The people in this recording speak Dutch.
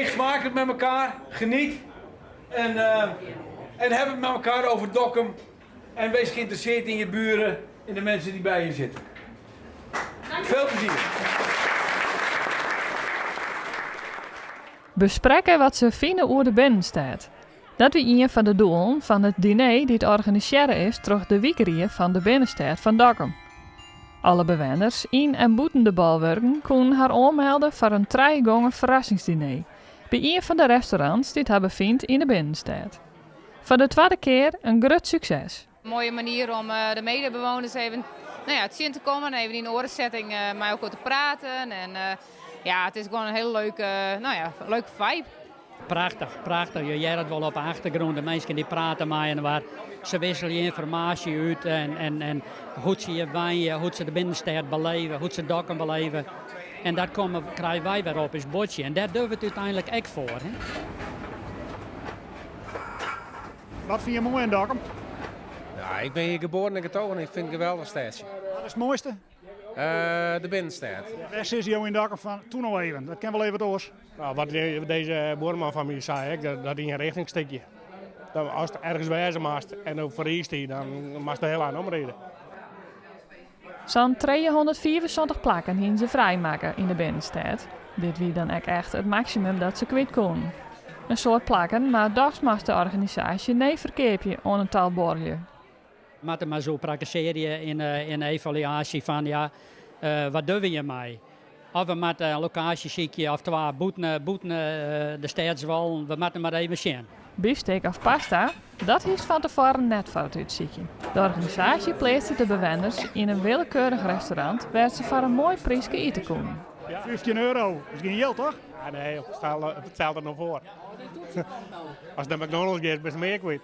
Eet smakelijk met elkaar, geniet en heb het met elkaar over Dokkum. En wees geïnteresseerd in je buren, in de mensen die bij je zitten. Veel plezier. Besprekken wat ze vinden over de binnenstad. Dat is een van de doelen van het diner die het organiseren is terug de weekerie van de binnenstad van Dokkum. Alle bewoners in en buiten de balwerken konden haar aanmelden voor een 3-gangen verrassingsdiner bij een van de restaurants die het hebben vindt in de binnenstad. Voor de tweede keer een groot succes. Een mooie manier om de medebewoners even het zien te komen en even in de oorzetting mij ook te praten. En het is gewoon een heel leuke, leuke vibe. Prachtig. Je hebt het wel op de achtergrond. De mensen die praten met je waar ze wisselen je informatie uit en hoe ze je wijn, hoe ze de binnenstad beleven, hoe ze Dokkum beleven. En dat krijgen wij weer op als bordje. En daar doen we het uiteindelijk echt voor. Hè? Wat vind je mooi in Dokkum? Ja, ik ben hier geboren en getogen en ik vind het een geweldig stadje. Wat is het mooiste? De binnenstad. Waar is jou in Dokkum van? Toen al even, dat ken wel even doors. Nou, wat deze boerman van mij zei, dat in een richtingstukje. Als het ergens wezen maast en dan verriest hij, dan mag je heel aan omreden. Zo'n 274 plakken hien ze vrijmaken in de binnenstad. Dit wie dan ook echt het maximum dat ze kwijt konden. Een soort plakken, maar dags mag de organisatie nee verkeerpje aan een taal borgen. We moeten maar zo praktiseren in de evaluatie van wat doen we hiermee? Of we moeten een locatie zieken of twee buiten de stadswal, we moeten maar even zien. Biefstek of pasta, dat is van tevoren net fout uitzieken. De organisatie plaatste de bewoners in een willekeurig restaurant waar ze voor een mooi prijsje eten konden. Ja. €15, dat is geen geld toch? Ja, nee, stel er nog voor. Als de McDonald's gaat, ben je meer kwijt.